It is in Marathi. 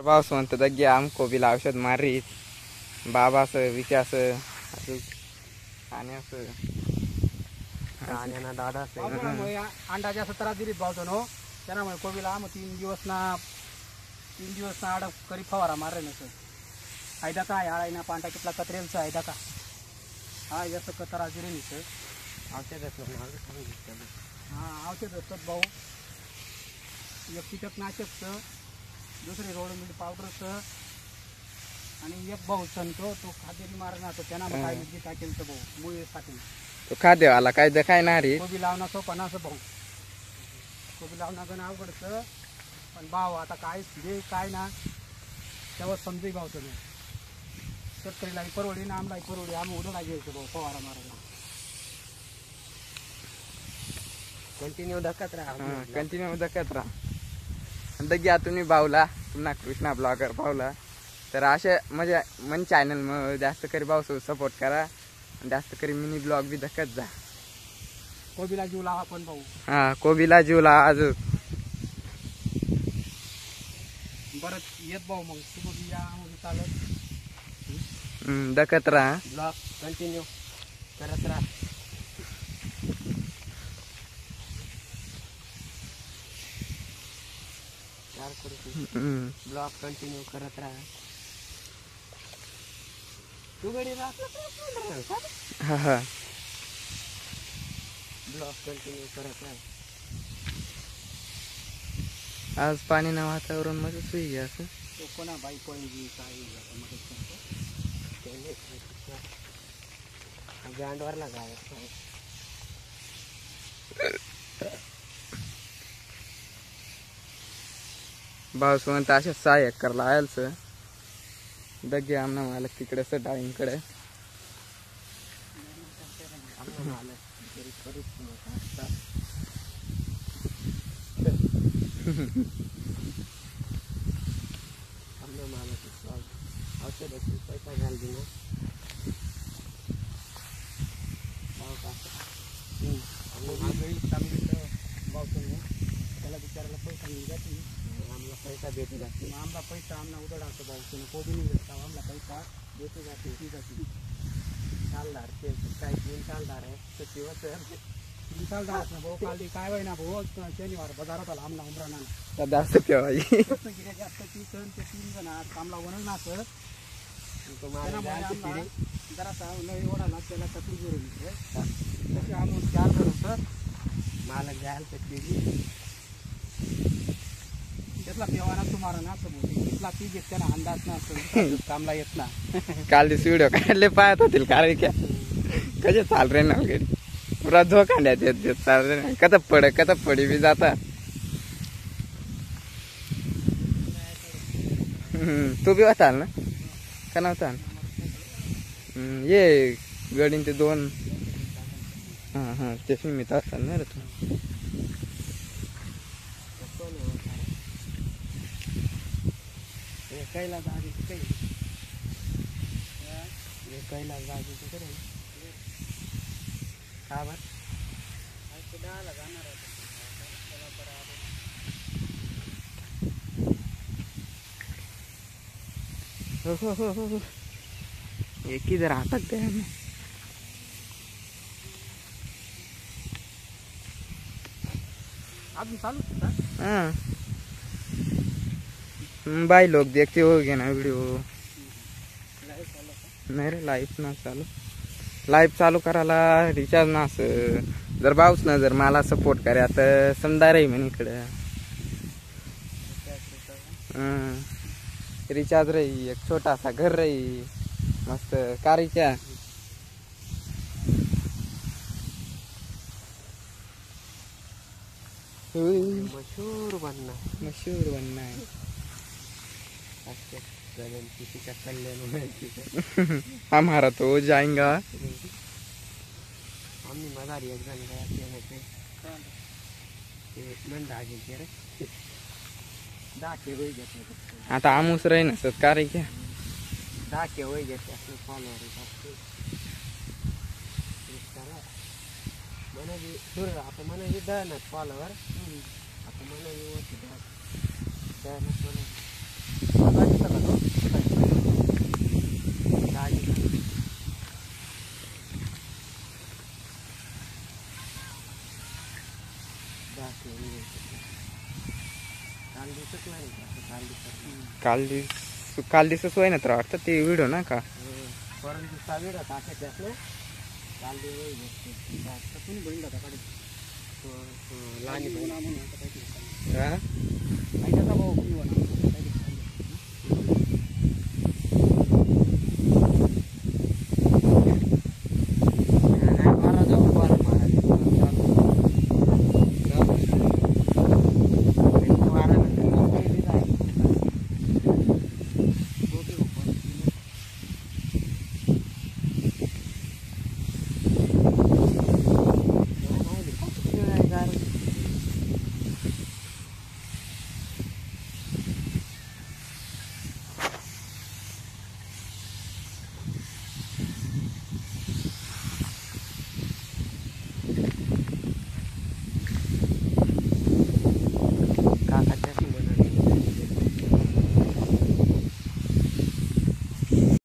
पाऊस म्हणतो दग्गे आमको बिला औषध मारीत बाबा विकास आणि असं आणि दादा अंडा जास्त त्रास दिलीत भावतो नो त्यामुळे कोबीला मग 3 दिवस ना आड करी फवारा मारे ना सर फायदा काय आळायना पांढा कितला कत्रेलचा फायदा का हा जास्त त्रास दिले नाही सर औषध हा औषध असतात भाऊ एक कीटकनाशकचं दुसरे रोड मिल पावडरचं आणि एक भाऊ संतो तो खाद्याने मारणार तो त्यांना काय म्हणजे काय केलं भाऊ मुळेसाठी तो खाद्यवाला काय देखाय ना रे कोबी लावणं सोपं असं भाऊ कोबी लावणं गण अवघडचं पण भाव आता काय दे काय ना तेव्हा समजे भाव तुम्ही शेतकरीला परवडी ना आमला परवडी आम्ही उडवला घ्यायचो भाऊ फवारा मारायला कंटिन्यू धक्कत राहा दग्गे तुम्ही पावला पुन्हा कृष्णा ब्लॉगर पावला तर असे म्हणजे मन चॅनल मग जास्त करी भाऊ सपोर्ट करा जास्त करी मिनी ब्लॉग बी धक्कत जा कोबीला जीव लावा पण भाऊ हा कोबीला जीव लावा अजून बरं येत भाऊ मग तुम्ही या चालत धक्कत राहा ब्लॉग कंटिन्यू करत राहा ब्लॉग कंटिन्यू करत राहा तू गडी हा हा ब्लॉग कंटिन्यू करत राहा आज पाणी ना वातावरण मध्ये सुई असं तो कोणा बाई पळी काय मदत करतो ब्रँडवरला गाय पाऊस म्हणता अशा 6 एकरला आयलच दग्गे आमना मालक तिकडे डाळींकडे औषधाची पैसा घाल दे ना त्याला बिचारायला पैसा मिळत आम्हाला पैसा देते जाते आमला पैसा आमना उदड असतो भाऊ कोबी नाही घेत आम्हाला पैसा देते जाते ती जाते चालदार ते काय तीन चालदार आहे तर दिवस तीन चालदार ना भाऊ काल काय वाय ना भाऊ शनिवार बाजारात आला आमला उमराना जास्त ठेवायची जास्त ती सण ते 3 जण आमला वनल ना सर जरासा नवी ओढाला त्याला तकली करून तसे आम्ही 4 जण सर मालक जायला तकली त्यातला पेवाना तुम्हाला ना असं बोल तिथला ती घेत त्याला अंदाज ना असं कामला येत ना काल दिवशी व्हिडिओ काढले पाहत होतील कारण क्या कसे चाल रे ना वगैरे पुरा धोकांड्यात येत चाल रे कथा पडी बी जाता तू बी होता ना का नव्हता ये गडीन ते 2 हा तेच मी असाल ना रे तू कैलास आधी कैलास आधी करेल हा बरं जाणार हो एक किधर आता ते अजून चालू हाँ भाई लोग देखते होगे ना वीडियो नाही रे लाईफ ना लाईफ चालू करायला रिचार्ज ना असं जर भाऊच ना जर मला सपोर्ट करे आता समजा रे म्हणे इकडे रिचार्ज रही एक छोटासा घर रही मस्त कारीच्या मशहूर बनना है किसी का कल्याण में हमारा तो हो जाएगा हमने मजा लिया दाके वही जाते आता आमूस रही ना सत्कार क्या दाके वही जाते अपने फॉलोअर मैंने भी सुर आप मैंने भी दन फॉलोअर आप मैंने भी वो दन मैंने काल दिवस होय ना तर वाटतं ते व्हिडिओ ना का परंतु सावीर टाके त्यातलं काल तुम्ही बहीण होता काढी लहान बहीण हा भाऊ